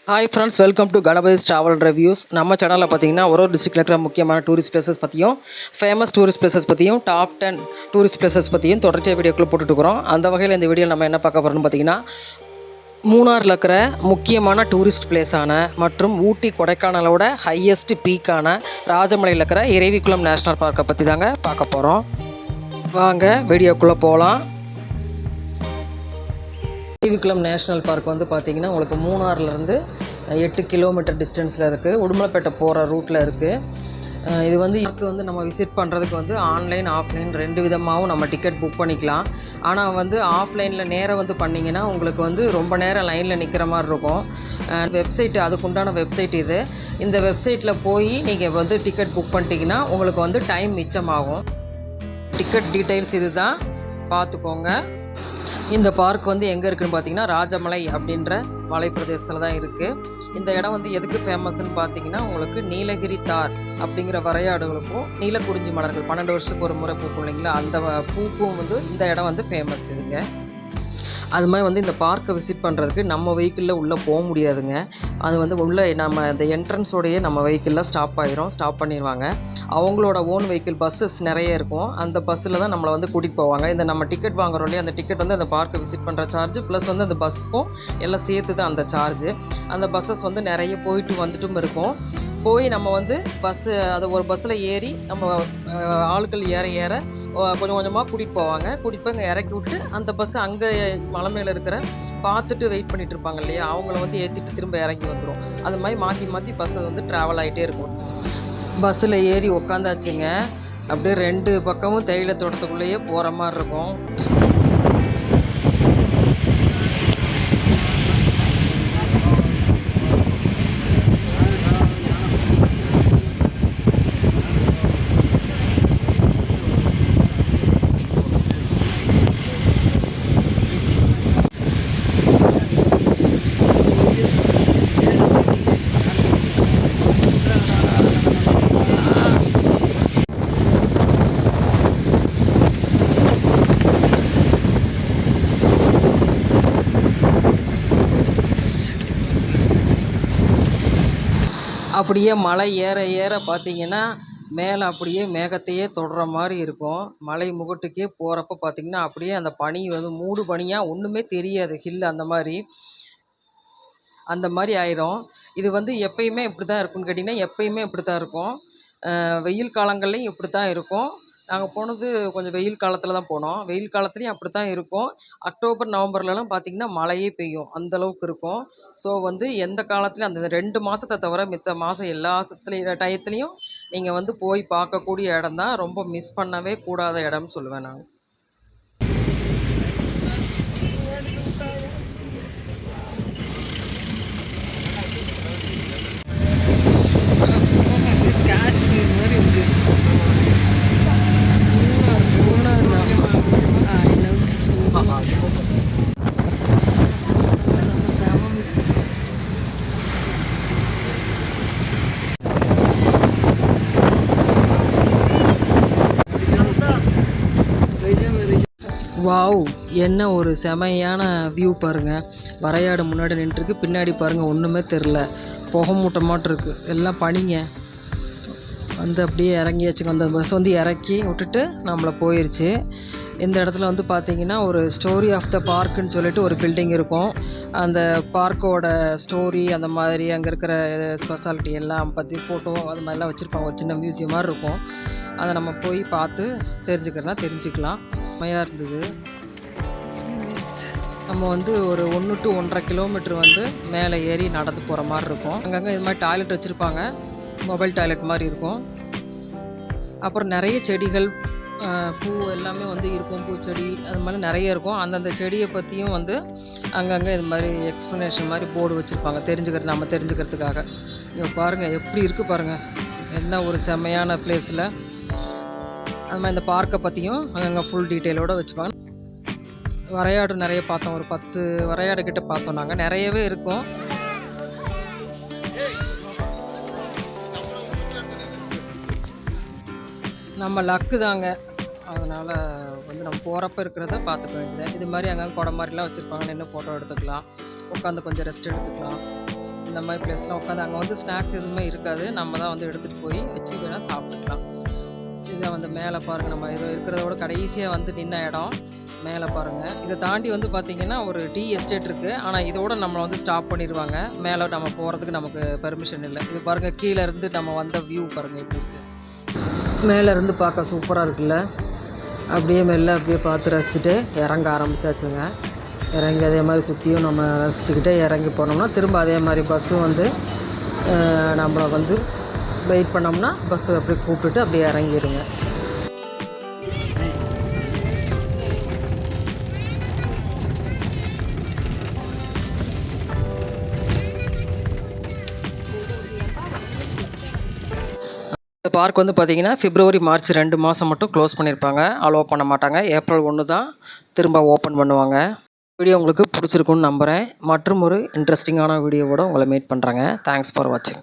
Hi friends, welcome to Ganapathi's travel reviews. நம்ம சேனலில் பார்த்தீங்கன்னா ஒரு டிஸ்ட்ரிக்டில் இருக்கிற முக்கியமான டூரிஸ்ட் பிளேசஸ் பற்றியும் ஃபேமஸ் டூரிஸ்ட் பிளேசஸ் பற்றியும் டாப் 10 டூரிஸ்ட் பிளேசஸ் பற்றியும் தொடர்ச்சியாக வீடியோக்குள்ளே போட்டுட்டுருக்குறோம். அந்த வகையில் இந்த வீடியோ நம்ம என்ன பார்க்க போகிறோம்னு பார்த்தீங்கன்னா, மூணாரில் இருக்கிற முக்கியமான டூரிஸ்ட் பிளேஸான மற்றும் ஊட்டி கொடைக்கானலோட ஹையஸ்ட் பீக்கான ராஜமலையில் இருக்கிற இறைவிக்குளம் நேஷ்னல் பார்க்கை பற்றி தாங்க பார்க்க போகிறோம். வாங்க வீடியோக்குள்ளே போகலாம். இறைவிக்குளம் நேஷ்னல் பார்க் வந்து பார்த்திங்கன்னா உங்களுக்கு மூணாறுலேருந்து 8 கிலோமீட்டர் டிஸ்டன்ஸில் இருக்குது. உடுமலைப்பேட்டை போகிற ரூட்டில் இருக்குது. இது வந்து இப்போ வந்து நம்ம விசிட் பண்ணுறதுக்கு வந்து ஆன்லைன் ஆஃப்லைன் 2 விதமாகவும் நம்ம டிக்கெட் புக் பண்ணிக்கலாம். ஆனால் வந்து ஆஃப்லைனில் நேராக வந்து பண்ணிங்கன்னா உங்களுக்கு வந்து ரொம்ப நேரம் லைனில் நிற்கிற மாதிரி இருக்கும். வெப்சைட்டு அதுக்குண்டான வெப்சைட் இது. இந்த வெப்சைட்டில் போய் நீங்கள் வந்து டிக்கெட் புக் பண்ணிட்டீங்கன்னா உங்களுக்கு வந்து டைம் மிச்சமாகும். டிக்கெட் டீட்டெயில்ஸ் இது தான், பார்த்துக்கோங்க. இந்த பார்க் வந்து எங்கே இருக்குதுன்னு பார்த்தீங்கன்னா ராஜமலை அப்படின்ற மலை பிரதேசத்தில் தான் இருக்குது. இந்த இடம் வந்து எதுக்கு ஃபேமஸ்ன்னு பார்த்தீங்கன்னா, உங்களுக்கு நீலகிரி தார் அப்படிங்கிற வரையாடுகளுக்கும் நீலக்குறிஞ்சி மலர்கள் 12 வருஷத்துக்கு ஒரு முறை பூக்கும் இல்லைங்களா, அந்த பூக்கும் வந்து இந்த இடம் வந்து ஃபேமஸ் இதுங்க. அது மாதிரி வந்து இந்த பார்க்கை விசிட் பண்ணுறதுக்கு நம்ம வெஹிக்கிளில் உள்ளே போக முடியாதுங்க. அது வந்து உள்ளே நம்ம இந்த என்ட்ரன்ஸோடையே நம்ம வெஹிக்கிளில் ஸ்டாப் பண்ணிடுவாங்க. அவங்களோட ஓன் வெஹிக்கிள் பஸ்ஸஸ் நிறைய இருக்கும். அந்த பஸ்ஸில் தான் நம்மளை வந்து கூட்டிகிட்டு போவாங்க. இந்த நம்ம டிக்கெட் வாங்குறோம் இல்லையா, அந்த டிக்கெட் வந்து அந்த பார்க்கை விசிட் பண்ணுற சார்ஜ் ப்ளஸ் வந்து அந்த பஸ்ஸுக்கும் எல்லாம் சேர்த்து தான் அந்த சார்ஜு. அந்த பஸ்ஸஸ் வந்து நிறைய போயிட்டு வந்துட்டும் இருக்கும். போய் நம்ம வந்து அதை ஒரு பஸ்ஸில் ஏறி நம்ம ஆட்கள் ஏற கொஞ்சம் கொஞ்சமாக கூட்டிகிட்டு போவாங்க. கூட்டிகிட்டு போய் இங்கே இறக்கி விட்டு அந்த பஸ்ஸு அங்கே மலை மேலே இருக்கிற பார்த்துட்டு வெயிட் பண்ணிகிட்டு இருப்பாங்க இல்லையா, அவங்கள வந்து ஏற்றிட்டு திரும்ப இறங்கி வந்துடும். அது மாதிரி மாற்றி பஸ்ஸை வந்து ட்ராவல் ஆகிட்டே இருக்கும். பஸ்ஸில் ஏறி உக்காந்தாச்சுங்க. அப்படியே 2 பக்கமும் தேயிலை தோட்டத்துக்குள்ளேயே போகிற மாதிரி இருக்கும். அப்படியே மலை ஏற பார்த்தீங்கன்னா மேலே அப்படியே மேகத்தையே தொடுற மாதிரி இருக்கும். மலை முகட்டுக்கே போகிறப்ப பார்த்திங்கன்னா அப்படியே அந்த பனி வந்து மூடு பனியாக ஒன்றுமே தெரியாது. ஹில் அந்த மாதிரி ஆயிரும். இது வந்து எப்பயுமே இப்படி தான் இருக்கும்னு கேட்டிங்கன்னா, எப்பயுமே இப்படி தான் இருக்கும். வெயில் காலங்கள்லேயும் இப்படி தான் இருக்கும். நாங்கள் போனது கொஞ்சம் வெயில் காலத்தில் தான் போனோம். வெயில் காலத்துலேயும் அப்படி தான் இருக்கும். அக்டோபர் நவம்பர்லலாம் பார்த்திங்கன்னா மழையே பெய்யும், அந்தளவுக்கு இருக்கும். ஸோ வந்து எந்த காலத்துலையும் அந்த 2 மாதத்தை தவிர மித்த மாதம் எல்லா டயத்துலேயும் நீங்கள் வந்து போய் பார்க்கக்கூடிய இடம் தான். ரொம்ப மிஸ் பண்ணவே கூடாத இடம்னு சொல்லுவேன் நான். காஷ்மீர் மாதிரி வந்து வாவ், என்ன ஒரு செமையான வியூ பாருங்கள். வரையாடு முன்னாடி நின்றுருக்கு, பின்னாடி பாருங்கள் ஒன்றுமே தெரில, புகை மூட்டமாட்டு இருக்குது, எல்லாம் பனிங்க. வந்து அப்படியே இறங்கியாச்சுங்க. அந்த பஸ் வந்து இறக்கி விட்டுட்டு நம்மளை போயிடுச்சு. இந்த இடத்துல வந்து பார்த்திங்கன்னா ஒரு ஸ்டோரி ஆஃப் த பார்க்குன்னு சொல்லிட்டு ஒரு பில்டிங் இருக்கும். அந்த பார்க்கோட ஸ்டோரி அந்த மாதிரி அங்கே இருக்கிற ஸ்பெஷாலிட்டி எல்லாம் பற்றி ஃபோட்டோ அது மாதிரிலாம் வச்சுருப்பாங்க. ஒரு சின்ன மியூசியம் மாதிரி இருக்கும். அதை நம்ம போய் பார்த்து தெரிஞ்சுக்கலாம். செம்மையாக இருந்தது. நம்ம வந்து ஒரு 1 to 1.5 கிலோமீட்டர் வந்து மேலே ஏறி நடந்து போகிற மாதிரி இருக்கும். அங்கங்கே இது மாதிரி டாய்லெட் வச்சுருப்பாங்க, மொபைல் டாய்லெட் மாதிரி இருக்கும். அப்புறம் நிறைய செடிகள், பூ எல்லாமே வந்து இருக்கும். பூச்செடி அது மாதிரி நிறைய இருக்கும். அந்தந்த செடியை பற்றியும் வந்து அங்கங்கே இது மாதிரி எக்ஸ்ப்ளனேஷன் மாதிரி போர்டு வச்சுருப்பாங்க, நம்ம தெரிஞ்சுக்கிறதுக்காக. இங்கே பாருங்கள் எப்படி இருக்குது பாருங்கள், என்ன ஒரு செம்மையான பிளேஸில். அது மாதிரி இந்த பார்க்கை பற்றியும் அங்கங்கே ஃபுல் டீட்டெயிலோடு வச்சுப்பாங்க. வரையாடு நிறைய பார்த்தோம், ஒரு 10 வரையாடு கிட்ட பார்த்தோம் நாங்கள். நிறையவே இருக்கும். நம்ம லக்கு தாங்க. அதனால் வந்து நம்ம போகிறப்ப இருக்கிறத பார்த்துக்க வேண்டியது. இது மாதிரி அங்கே குடை மாதிரிலாம் வச்சுருப்பாங்க, நின்று ஃபோட்டோ எடுத்துக்கலாம், உட்காந்து கொஞ்சம் ரெஸ்ட் எடுத்துக்கலாம். இந்த மாதிரி பிளேஸ்லாம் உட்காந்து அங்கே வந்து ஸ்நாக்ஸ் எதுவுமே இருக்காது, நம்ம தான் வந்து எடுத்துகிட்டு போய் வச்சு வேணால் சாப்பிட்டுக்கலாம். இதை வந்து மேலே பாருங்கள், நம்ம இது இருக்கிறத விட கடைசியாக வந்து நின்ன இடம் மேலே பாருங்கள். இதை தாண்டி வந்து பார்த்திங்கன்னா ஒரு டீ எஸ்டேட் இருக்குது, ஆனால் இதோட நம்மளை வந்து ஸ்டாப் பண்ணிடுவாங்க. மேலே நம்ம போகிறதுக்கு நமக்கு பெர்மிஷன் இல்லை. இது பாருங்கள், கீழே இருந்து நம்ம வந்த வியூ பாருங்கள் எப்படி இருக்குது. மேலே இருந்து பார்க்க சூப்பராக இருக்குல்ல. அப்படியே மெல்ல அப்படியே பார்த்து ரசிச்சுட்டு இறங்க ஆரம்பிச்சாச்சுங்க. இறங்கி அதே மாதிரி சுற்றியும் நம்ம ரசிச்சுக்கிட்டே இறங்கி போனோம்னா திரும்ப அதே மாதிரி பஸ்ஸும் வந்து நம்மளை வந்து வெயிட் பண்ணோம்னா பஸ்ஸு அப்படியே கூப்பிட்டுட்டு அப்படியே இறங்கிடுங்க. இந்த பார்க் வந்து பார்த்திங்கன்னா February, March 2 மாதம் மட்டும் க்ளோஸ் பண்ணியிருப்பாங்க, அலோவ் பண்ண மாட்டாங்க. April 1 தான் திரும்ப ஓப்பன் பண்ணுவாங்க. வீடியோ உங்களுக்கு பிடிச்சிருக்குன்னு நம்புகிறேன். மற்றும் ஒரு இன்ட்ரெஸ்டிங்கான வீடியோவோட உங்களை மீட் பண்ணுறேங்க. தேங்க்ஸ் ஃபார் வாட்சிங்.